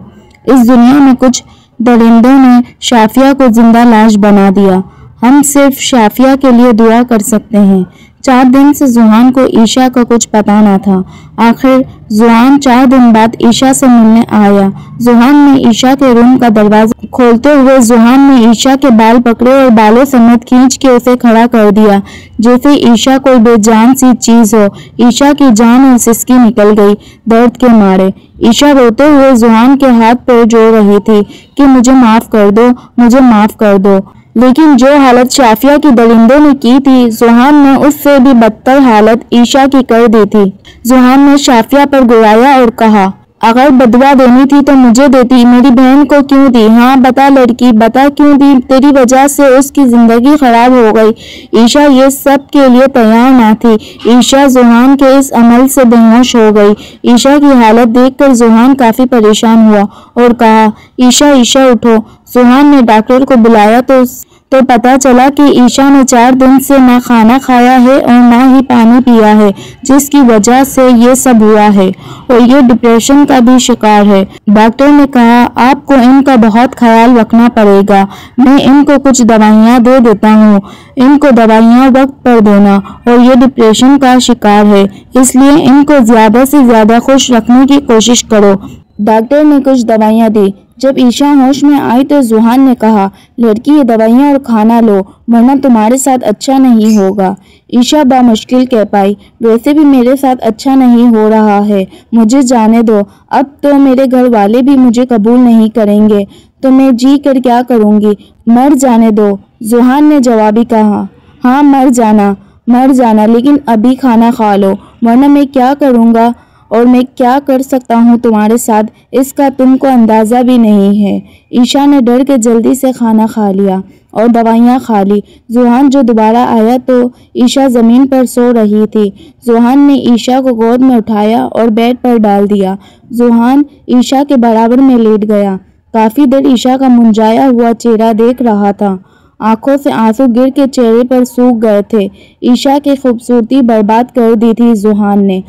اس دنیا میں کچھ درندوں نے شافیہ کو زندہ لاش بنا دیا۔ ہم صرف شافیہ کے لیے دعا کر سکتے ہیں۔ 4 دن سے ذوحان کو عائشہ کا کچھ پتہ نہ تھا۔ آخر ذوحان 4 دن بعد عائشہ سے ملنے آیا۔ ذوحان نے عائشہ کے روم کا دروازہ کھولتے ہوئے ذوحان نے عائشہ کے بال پکڑے اور بالوں سمیت کھینچ کے اسے کھڑا کر دیا جیسے عائشہ کوئی بے جان سی چیز ہو۔ عائشہ کی جان اور سسکی نکل گئی درد کے مارے۔ عائشہ روتے ہوئے ذوحان کے ہاتھ پیر جوڑ رہی تھی کہ مجھے معاف کر دو، مجھے معاف کر دو، لیکن جو حالت شافیہ کی درندوں نے کی تھی ذوحان نے اس سے بھی بدتر حالت عائشہ کی کر دی تھی۔ ذوحان نے شافیہ پر گرایا اور کہا، اگر بدوا دینی تھی تو مجھے دیتی، میری بہن کو کیوں دی؟ ہاں بتا لڑکی، بتا کیوں دی؟ تیری وجہ سے اس کی زندگی خراب ہو گئی۔ عائشہ یہ سب کے لیے تیار نہ تھی۔ عائشہ ذوحان کے اس عمل سے بے ہوش ہو گئی۔ عائشہ کی حالت دیکھ کر ذوحان کافی پریشان ہوا اور کہا، عائشہ عائشہ اٹھو۔ ذوحان نے ڈاکٹر کو بلایا تو پتہ چلا کہ عائشہ نے 4 دن سے نہ کھانا کھایا ہے اور نہ ہی پانی پیا ہے، جس کی وجہ سے یہ سب ہوا ہے اور یہ ڈپریشن کا بھی شکار ہے۔ ڈاکٹر نے کہا، آپ کو ان کا بہت خیال رکھنا پڑے گا، میں ان کو کچھ دوائیاں دے دیتا ہوں، ان کو دوائیاں وقت پر دینا، اور یہ ڈپریشن کا شکار ہے اس لیے ان کو زیادہ سے زیادہ خوش رکھنے کی کوشش کرو۔ ڈاکٹر نے کچھ دوائیاں دی۔ جب عائشہ ہوش میں آئی تو ذوحان نے کہا، لڑکی یہ دوائیاں اور کھانا لو ورنہ تمہارے ساتھ اچھا نہیں ہوگا۔ عائشہ بامشکل کہہ پائی، ویسے بھی میرے ساتھ اچھا نہیں ہو رہا ہے، مجھے جانے دو، اب تو میرے گھر والے بھی مجھے قبول نہیں کریں گے تو میں جی کر کیا کروں گی، مر جانے دو۔ ذوحان نے جوابی کہا، ہاں مر جانا لیکن ابھی کھانا کھا لو ورنہ میں کیا کروں گا اور میں کیا کر سکتا ہوں تمہارے ساتھ اس کا تم کو اندازہ بھی نہیں ہے۔ عائشہ نے ڈر کے جلدی سے کھانا کھا لیا اور دوائیاں کھا لی۔ ذوحان جو دوبارہ آیا تو عائشہ زمین پر سو رہی تھی۔ ذوحان نے عائشہ کو گود میں اٹھایا اور بیڈ پر ڈال دیا۔ ذوحان عائشہ کے برابر میں لیٹ گیا، کافی دیر عائشہ کا منجایا ہوا چہرہ دیکھ رہا تھا۔ آنکھوں سے آنسو گر کے چہرے پر سوکھ گئے تھے۔ عائشہ کی خوبصورتی برباد کر دی تھی ذوحان نے۔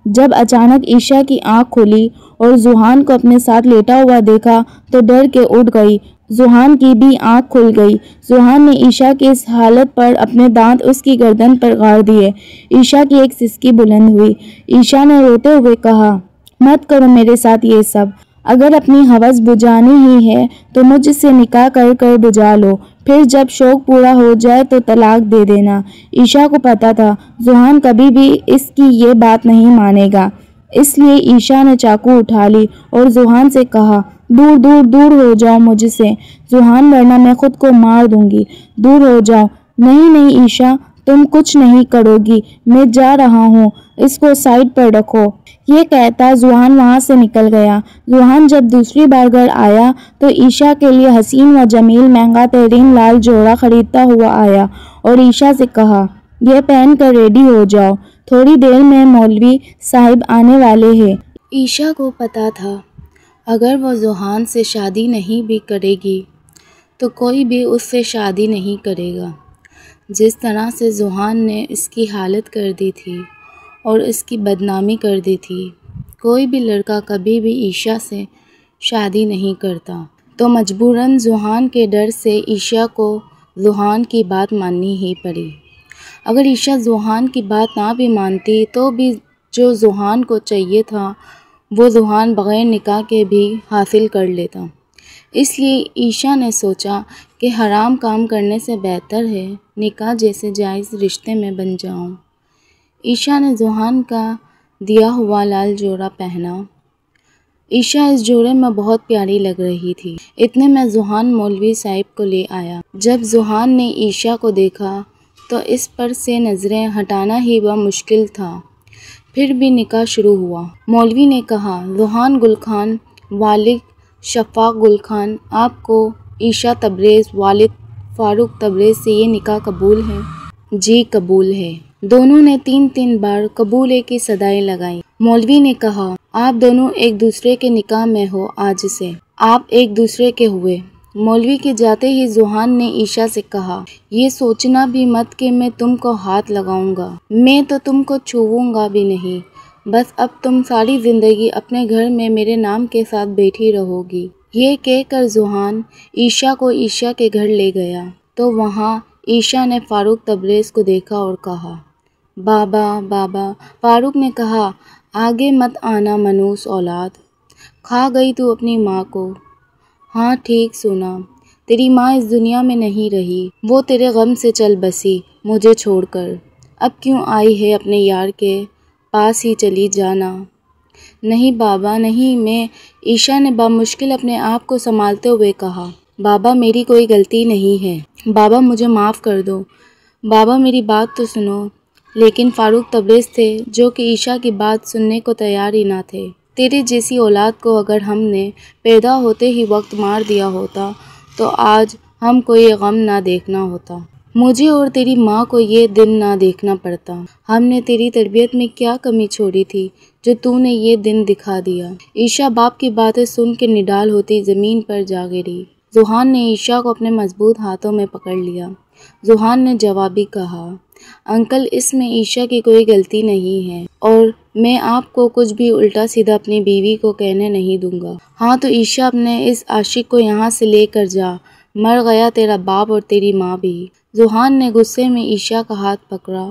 جب اچانک عائشہ کی آنکھ کھلی اور ذوحان کو اپنے ساتھ لیٹا ہوا دیکھا تو ڈر کے اٹھ گئی۔ ذوحان کی بھی آنکھ کھل گئی۔ ذوحان نے عائشہ کی اس حالت پر اپنے دانت اس کی گردن پر گاڑ دیے۔ عائشہ کی ایک سسکی بلند ہوئی۔ عائشہ نے روتے ہوئے کہا، مت کرو میرے ساتھ یہ سب۔ اگر اپنی ہوس بجھانی ہی ہے تو مجھ سے نکاح کر کر بجھا لو، پھر جب شوق پورا ہو جائے تو طلاق دے دینا۔ عائشہ کو پتہ تھا ذوحان کبھی بھی اس کی یہ بات نہیں مانے گا، اس لیے عائشہ نے چاقو اٹھا لی اور ذوحان سے کہا، دور دور دور ہو جاؤ مجھ سے ذوحان، ورنہ میں خود کو مار دوں گی، دور ہو جاؤ۔ نہیں نہیں عائشہ، تم کچھ نہیں کرو گی، میں جا رہا ہوں، اس کو سائڈ پر رکھو۔ یہ کہتا ذوحان وہاں سے نکل گیا۔ ذوحان جب دوسری بار گھر آیا تو عائشہ کے لیے حسین و جمیل مہنگا ترین لال جوڑا خریدتا ہوا آیا اور عائشہ سے کہا، یہ پہن کر ریڈی ہو جاؤ، تھوڑی دیر میں مولوی صاحب آنے والے ہیں۔ عائشہ کو پتہ تھا اگر وہ ذوحان سے شادی نہیں بھی کرے گی تو کوئی بھی اس سے شادی نہیں کرے گا۔ جس طرح سے ذوحان نے اس کی حالت کر دی تھی اور اس کی بدنامی کر دی تھی، کوئی بھی لڑکا کبھی بھی عائشہ سے شادی نہیں کرتا، تو مجبوراً ذوحان کے ڈر سے عائشہ کو ذوحان کی بات ماننی ہی پڑی۔ اگر عائشہ ذوحان کی بات نہ بھی مانتی تو بھی جو ذوحان کو چاہیے تھا وہ ذوحان بغیر نکاح کے بھی حاصل کر لیتا۔ اس لیے عائشہ نے سوچا کہ حرام کام کرنے سے بہتر ہے نکاح جیسے جائز رشتے میں بن جاؤں۔ عائشہ نے ذوحان کا دیا ہوا لال جوڑا پہنا۔ عائشہ اس جوڑے میں بہت پیاری لگ رہی تھی۔ اتنے میں ذوحان مولوی صاحب کو لے آیا۔ جب ذوحان نے عائشہ کو دیکھا تو اس پر سے نظریں ہٹانا ہی مشکل تھا۔ پھر بھی نکاح شروع ہوا۔ مولوی نے کہا، ذوحان گل خان، والد شفاق گل خان، آپ کو عائشہ تبریز والد فاروق تبریز سے یہ نکاح قبول ہے؟ جی قبول ہے۔ دونوں نے 3 بار قبولے کی صدائیں لگائیں۔ مولوی نے کہا، آپ دونوں ایک دوسرے کے نکاح میں ہو آج سے، آپ ایک دوسرے کے ہوئے۔ مولوی کے جاتے ہی ذوحان نے عائشہ سے کہا، یہ سوچنا بھی مت کہ میں تم کو ہاتھ لگاؤں گا، میں تو تم کو چھوؤں گا بھی نہیں، بس اب تم ساری زندگی اپنے گھر میں میرے نام کے ساتھ بیٹھی رہو گی۔ یہ کہہ کر ذوحان عائشہ کو عائشہ کے گھر لے گیا تو وہاں عائشہ نے فاروق تبریز کو دیکھا اور کہا، بابا بابا۔ فاروق نے کہا، آگے مت آنا منحوس اولاد، کھا گئی تو اپنی ماں کو۔ ہاں ٹھیک سنا، تیری ماں اس دنیا میں نہیں رہی، وہ تیرے غم سے چل بسی مجھے چھوڑ کر، اب کیوں آئی ہے اپنے یار کے پاس ہی چلی جانا۔ نہیں بابا نہیں، میں، عائشہ نے بامشکل اپنے آپ کو سنبھالتے ہوئے کہا، بابا میری کوئی غلطی نہیں ہے، بابا مجھے معاف کر دو، بابا میری بات تو سنو۔ لیکن فاروق تبریز تھے جو کہ عائشہ کی بات سننے کو تیار ہی نہ تھے۔ تیرے جیسی اولاد کو اگر ہم نے پیدا ہوتے ہی وقت مار دیا ہوتا تو آج ہم کو یہ غم نہ دیکھنا ہوتا، مجھے اور تیری ماں کو یہ دن نہ دیکھنا پڑتا۔ ہم نے تیری تربیت میں کیا کمی چھوڑی تھی جو تو نے یہ دن دکھا دیا۔ عائشہ باپ کی باتیں سن کے نڈال ہوتی زمین پر جا گری۔ ذوحان نے عائشہ کو اپنے مضبوط ہاتھوں میں پکڑ لیا۔ ذوحان نے جوابی کہا، انکل اس میں عائشہ کی کوئی غلطی نہیں ہے اور میں آپ کو کچھ بھی الٹا سیدھا اپنی بیوی کو کہنے نہیں دوں گا۔ ہاں تو عائشہ اپنے اس عاشق کو یہاں سے لے کر جا، مر گیا تیرا باپ اور تیری ماں بھی۔ ذوحان نے غصے میں عائشہ کا ہاتھ پکڑا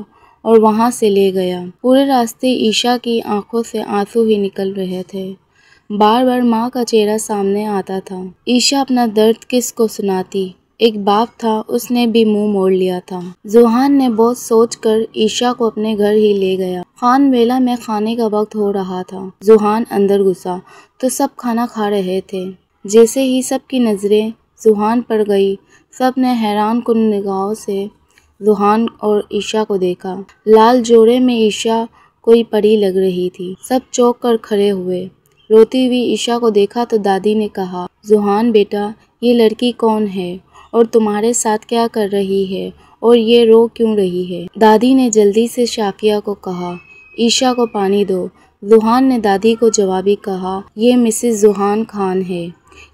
اور وہاں سے لے گیا۔ پورے راستے عائشہ کی آنکھوں سے آنسو ہی نکل رہے تھے، بار بار ماں کا چہرہ سامنے آتا تھا۔ عائشہ اپنا درد کس کو سناتی، ایک باپ تھا اس نے بھی منہ موڑ لیا تھا۔ ذوحان نے بہت سوچ کر عائشہ کو اپنے گھر ہی لے گیا۔ خان ویلا میں کھانے کا وقت ہو رہا تھا۔ ذوحان اندر گھسا تو سب کھانا کھا رہے تھے۔ جیسے ہی سب کی نظریں ذوحان پر گئی، سب نے حیران کن نگاہوں سے ذوحان اور عائشہ کو دیکھا۔ لال جوڑے میں عائشہ کوئی پری لگ رہی تھی۔ سب چونک کر کھڑے ہوئے۔ روتی ہوئی عائشہ کو دیکھا تو دادی نے کہا، ذوحان بیٹا یہ لڑکی کون ہے اور تمہارے ساتھ کیا کر رہی ہے اور یہ رو کیوں رہی ہے؟ دادی نے جلدی سے شافیہ کو کہا، عائشہ کو پانی دو۔ ذوحان نے دادی کو جوابی کہا، یہ مسز ذوحان خان ہے،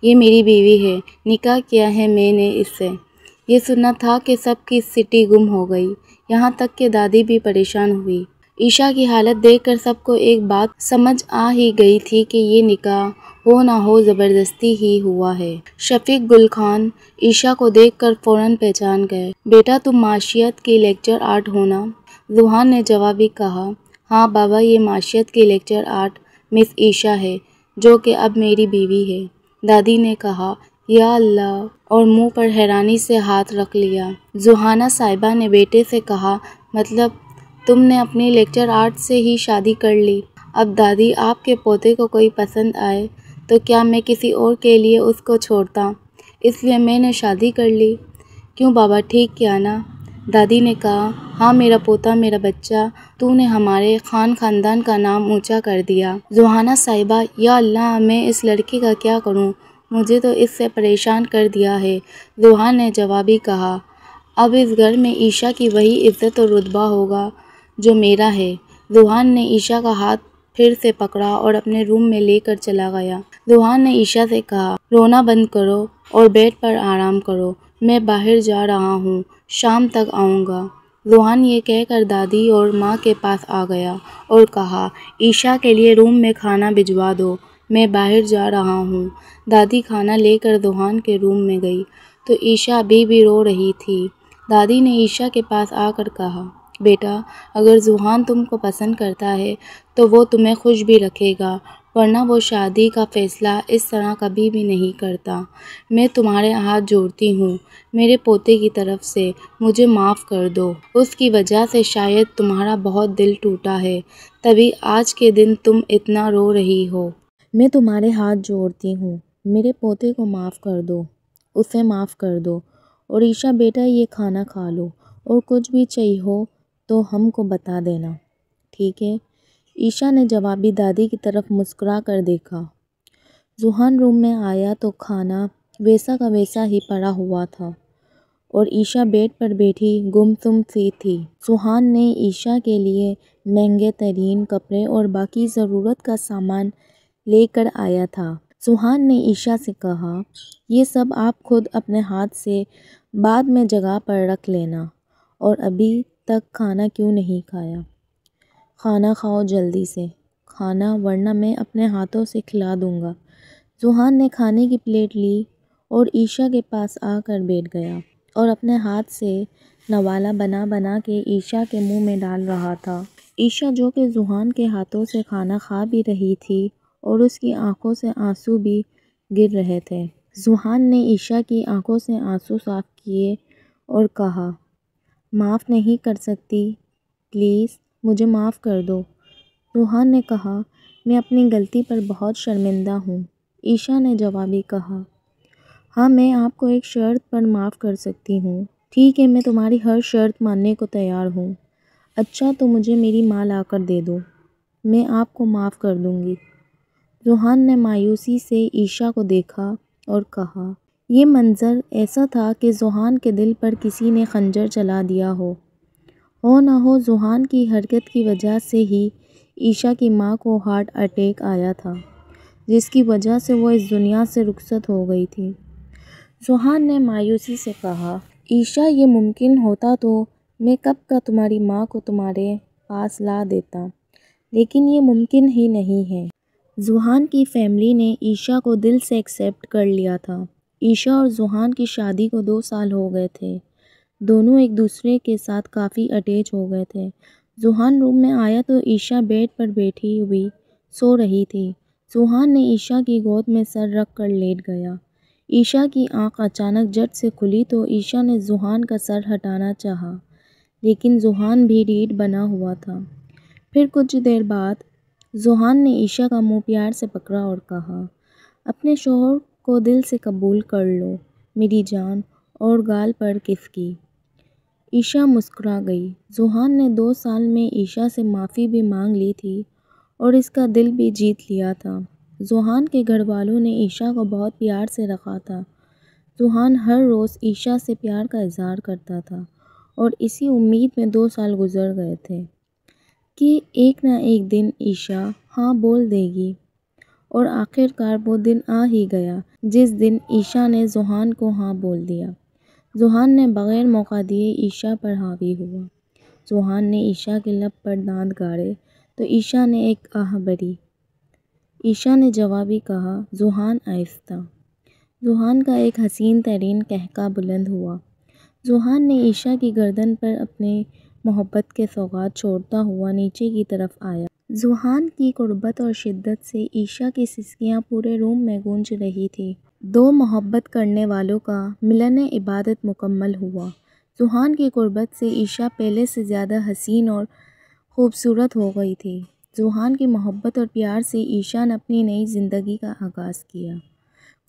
یہ میری بیوی ہے، نکاح کیا ہے میں نے اس سے۔ یہ سننا تھا کہ سب کی سٹی گم ہو گئی، یہاں تک کہ دادی بھی پریشان ہوئی۔ عیشا کی حالت دیکھ کر سب کو ایک بات سمجھ آ ہی گئی تھی کہ یہ نکاح ہو نہ ہو زبردستی ہی ہوا ہے۔ شفیق گل خان عیشا کو دیکھ کر فوراً پہچان گئے۔ بیٹا تم معاشیات کی لیکچر آرٹ ہو نا؟ ذوحان نے جوابی کہا۔ ہاں بابا، یہ معاشیات کی لیکچر آرٹ مس عیشا ہے جو کہ اب میری بیوی ہے۔ دادی نے کہا یا اللہ اور منہ پر حیرانی سے ہاتھ رکھ لیا۔ ذوحانہ صاحبہ نے بیٹے سے کہا مطلب تم نے اپنی لیکچر آرٹ سے ہی شادی کر لی؟ اب دادی آپ کے پوتے کو کوئی پسند آئے تو کیا میں کسی اور کے لیے اس کو چھوڑتا؟ اس لیے میں نے شادی کر لی۔ کیوں بابا، ٹھیک کیا نا؟ دادی نے کہا ہاں میرا پوتا، میرا بچہ، تو نے ہمارے خاندان کا نام اونچا کر دیا۔ ذوحانہ صاحبہ یا اللہ میں اس لڑکی کا کیا کروں، مجھے تو اس سے پریشان کر دیا ہے۔ ذوحان نے جوابی کہا اب اس گھر میں عیشا کی وہی عزت اور رتبہ ہوگا جو میرا ہے۔ ذوحان نے عیشا کا ہاتھ پھر سے پکڑا اور اپنے روم میں لے کر چلا گیا۔ ذوحان نے عیشا سے کہا رونا بند کرو اور بیڈ پر آرام کرو، میں باہر جا رہا ہوں، شام تک آؤں گا۔ ذوحان یہ کہہ کر دادی اور ماں کے پاس آ گیا اور کہا عیشا کے لیے روم میں کھانا بھجوا دو، میں باہر جا رہا ہوں۔ دادی کھانا لے کر ذوحان کے روم میں گئی تو عیشا ابھی بھی رو رہی تھی۔ دادی نے عیشا کے پاس آ کر کہا بیٹا اگر ذوحان تم کو پسند کرتا ہے تو وہ تمہیں خوش بھی رکھے گا، ورنہ وہ شادی کا فیصلہ اس طرح کبھی بھی نہیں کرتا۔ میں تمہارے ہاتھ جوڑتی ہوں، میرے پوتے کی طرف سے مجھے معاف کر دو۔ اس کی وجہ سے شاید تمہارا بہت دل ٹوٹا ہے، تبھی آج کے دن تم اتنا رو رہی ہو۔ میں تمہارے ہاتھ جوڑتی ہوں، میرے پوتے کو معاف کر دو، اسے معاف کر دو۔ اور عیشا بیٹا یہ کھانا کھا لو اور کچھ بھی چاہیے ہو تو ہم کو بتا دینا، ٹھیک ہے؟ عیشا نے جوابی دادی کی طرف مسکرا کر دیکھا۔ ذوحان روم میں آیا تو کھانا ویسا کا ویسا ہی پڑا ہوا تھا اور عیشا بیڈ پر بیٹھی گمسم سی تھی۔ ذوحان نے عیشا کے لیے مہنگے ترین کپڑے اور باقی ضرورت کا سامان لے کر آیا تھا۔ ذوحان نے عیشا سے کہا یہ سب آپ خود اپنے ہاتھ سے بعد میں جگہ پر رکھ لینا، اور ابھی تک کھانا کیوں نہیں کھایا؟ کھانا کھاؤ جلدی سے، کھانا ورنہ میں اپنے ہاتھوں سے کھلا دوں گا۔ ذوحان نے کھانے کی پلیٹ لی اور عیشا کے پاس آ کر بیٹھ گیا اور اپنے ہاتھ سے نوالا بنا بنا کے عیشا کے منہ میں ڈال رہا تھا۔ عیشا جو کہ ذوحان کے ہاتھوں سے کھانا کھا بھی رہی تھی اور اس کی آنکھوں سے آنسو بھی گر رہے تھے۔ ذوحان نے عیشا کی آنکھوں سے آنسو صاف کیے اور کہا معاف نہیں کر سکتی؟ پلیز مجھے معاف کر دو۔ ذوحان نے کہا میں اپنی غلطی پر بہت شرمندہ ہوں۔ عیشا نے جوابی کہا ہاں میں آپ کو ایک شرط پر معاف کر سکتی ہوں۔ ٹھیک ہے، میں تمہاری ہر شرط ماننے کو تیار ہوں۔ اچھا تو مجھے میری ماں لا کر دے دو، میں آپ کو معاف کر دوں گی۔ ذوحان نے مایوسی سے عیشا کو دیکھا اور کہا یہ منظر ایسا تھا کہ ذوحان کے دل پر کسی نے خنجر چلا دیا ہو نہ ہو ذوحان کی حرکت کی وجہ سے ہی عیشا کی ماں کو ہارٹ اٹیک آیا تھا، جس کی وجہ سے وہ اس دنیا سے رخصت ہو گئی تھی۔ ذوحان نے مایوسی سے کہا عیشا یہ ممکن ہوتا تو میں کب کا تمہاری ماں کو تمہارے پاس لا دیتا، لیکن یہ ممکن ہی نہیں ہے۔ ذوحان کی فیملی نے عیشا کو دل سے ایکسیپٹ کر لیا تھا۔ عیشا اور ذوحان کی شادی کو 2 سال ہو گئے تھے۔ دونوں ایک دوسرے کے ساتھ کافی اٹیچ ہو گئے تھے۔ ذوحان روم میں آیا تو عیشا بیڈ پر بیٹھی ہوئی سو رہی تھی۔ ذوحان نے عیشا کی گود میں سر رکھ کر لیٹ گیا۔ عیشا کی آنکھ اچانک جھٹ سے کھلی تو عیشا نے ذوحان کا سر ہٹانا چاہا، لیکن ذوحان بھی ریڈھ بنا ہوا تھا۔ پھر کچھ دیر بعد ذوحان نے عیشا کا منہ پیار سے پکڑا اور کہا اپنے شوہر کو دل سے قبول کر لو میری جان، اور گال پر کس کی۔ عیشا مسکرا گئی۔ ذوحان نے 2 سال میں عیشا سے معافی بھی مانگ لی تھی اور اس کا دل بھی جیت لیا تھا۔ ذوحان کے گھر والوں نے عیشا کو بہت پیار سے رکھا تھا۔ ذوحان ہر روز عیشا سے پیار کا اظہار کرتا تھا اور اسی امید میں 2 سال گزر گئے تھے کہ ایک نہ ایک دن عیشا ہاں بول دے گی، اور آخر کار وہ دن آ ہی گیا جس دن عیشا نے ذوحان کو ہاں بول دیا۔ ذوحان نے بغیر موقع دیے عیشا پر حاوی ہوا۔ ذوحان نے عیشا کے لب پر دانت گاڑے تو عیشا نے ایک آہ بھری۔ عیشا نے جوابی کہا، ذوحان آہستہ۔ ذوحان کا ایک حسین ترین قہقہ بلند ہوا۔ ذوحان نے عیشا کی گردن پر اپنے محبت کے سوغات چھوڑتا ہوا نیچے کی طرف آیا۔ ذوحان کی قربت اور شدت سے عیشا کی سسکیاں پورے روم میں گونج رہی تھیں۔ دو محبت کرنے والوں کا ملن عبادت مکمل ہوا۔ ذوحان کی قربت سے عیشا پہلے سے زیادہ حسین اور خوبصورت ہو گئی تھی۔ ذوحان کی محبت اور پیار سے عیشا نے اپنی نئی زندگی کا آغاز کیا۔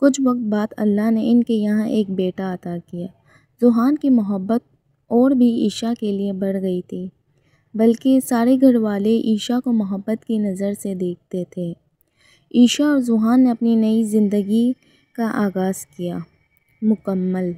کچھ وقت بعد اللہ نے ان کے یہاں ایک بیٹا عطا کیا۔ ذوحان کی محبت اور بھی عیشا کے لیے بڑھ گئی تھی، بلکہ سارے گھر والے عیشا کو محبت کی نظر سے دیکھتے تھے۔ عیشا اور ذوحان نے اپنی نئی زندگی کا آغاز کیا۔ مکمل۔